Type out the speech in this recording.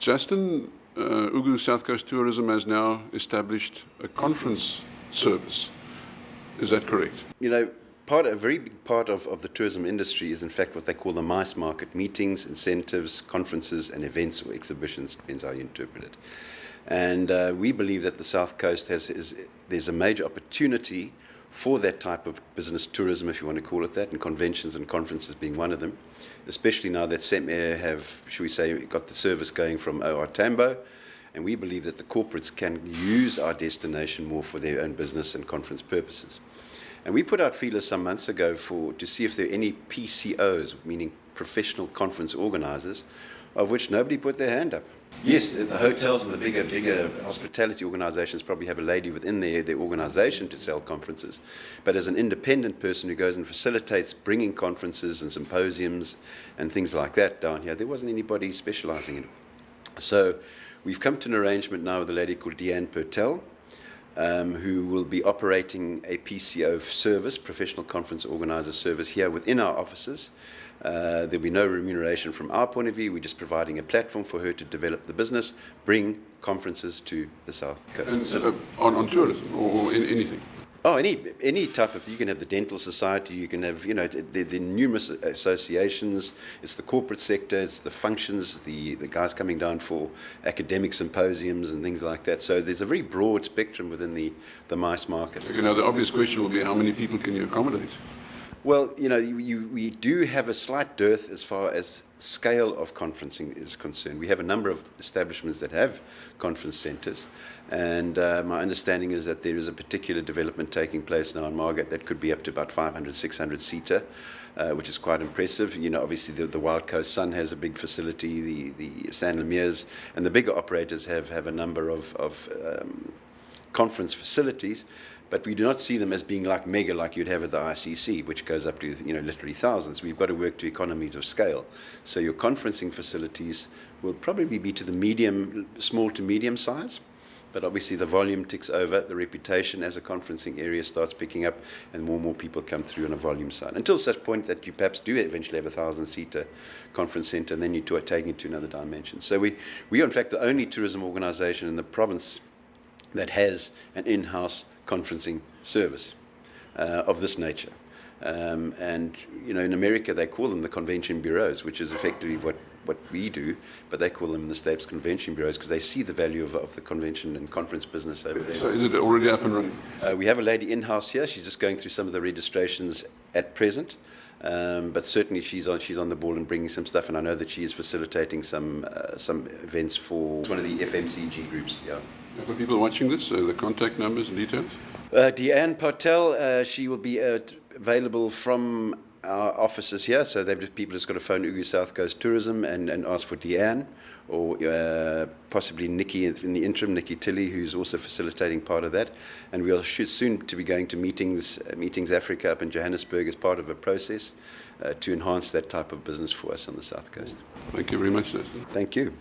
Justin, Ugu South Coast Tourism has now established a conference service. Is that correct? You know, a very big part of the tourism industry is in fact what they call the MICE market: meetings, incentives, conferences and events or exhibitions, depends how you interpret it. And we believe that the South Coast there's a major opportunity for that type of business tourism, if you want to call it that, and conventions and conferences being one of them, especially now that SEMAIR have, should we say, got the service going from OR Tambo, and we believe that the corporates can use our destination more for their own business and conference purposes. And we put out feelers some months ago to see if there are any PCOs, meaning professional conference organizers, of which nobody put their hand up. Yes, the hotels and the bigger hospitality organizations probably have a lady within their organization to sell conferences. But as an independent person who goes and facilitates bringing conferences and symposiums and things like that down here, there wasn't anybody specializing in it. So we've come to an arrangement now with a lady called Deanne Pertel, who will be operating a PCO service, professional conference organizer service, here within our offices. There'll be no remuneration from our point of view. We're just providing a platform for her to develop the business, bring conferences to the South Coast. And, on tourism or anything? Oh, any type of, you can have the dental society, you can have, the numerous associations, it's the corporate sector, it's the functions, the guys coming down for academic symposiums and things like that. So there's a very broad spectrum within the MICE market. The obvious question will be, how many people can you accommodate? Well, we do have a slight dearth as far as scale of conferencing is concerned. We have a number of establishments that have conference centres, and my understanding is that there is a particular development taking place now in Margate that could be up to about 500, 600 seater, which is quite impressive. Obviously the Wild Coast Sun has a big facility, the San Lemires, and the bigger operators have a number of conference facilities, but we do not see them as being mega like you'd have at the ICC, which goes up to literally thousands. We've got to work to economies of scale. So your conferencing facilities will probably be to the small to medium size, but obviously the volume ticks over, the reputation as a conferencing area starts picking up, and more people come through on a volume side. Until such point that you perhaps do eventually have a 1,000-seater conference centre, and then you are taking it to another dimension. So we are in fact the only tourism organisation in the province that has an in-house conferencing service of this nature. And in America they call them the convention bureaus, which is effectively what we do, but they call them in the States convention bureaus because they see the value of the convention and conference business over there. So is it already up and running? We have a lady in-house here. She's just going through some of the registrations at present. But certainly she's on the ball and bringing some stuff, and I know that she is facilitating some events for one of the FMCG groups. Yeah. For people watching this, the contact numbers and details? Deanne Pertel, she will be available from our offices here, so people just got to phone Ugu South Coast Tourism and ask for Deanne, or possibly Nikki in the interim, Nikki Tilley, who's also facilitating part of that. And we are soon to be going to Meetings Africa up in Johannesburg as part of a process to enhance that type of business for us on the South Coast. Thank you very much, Justin. Thank you.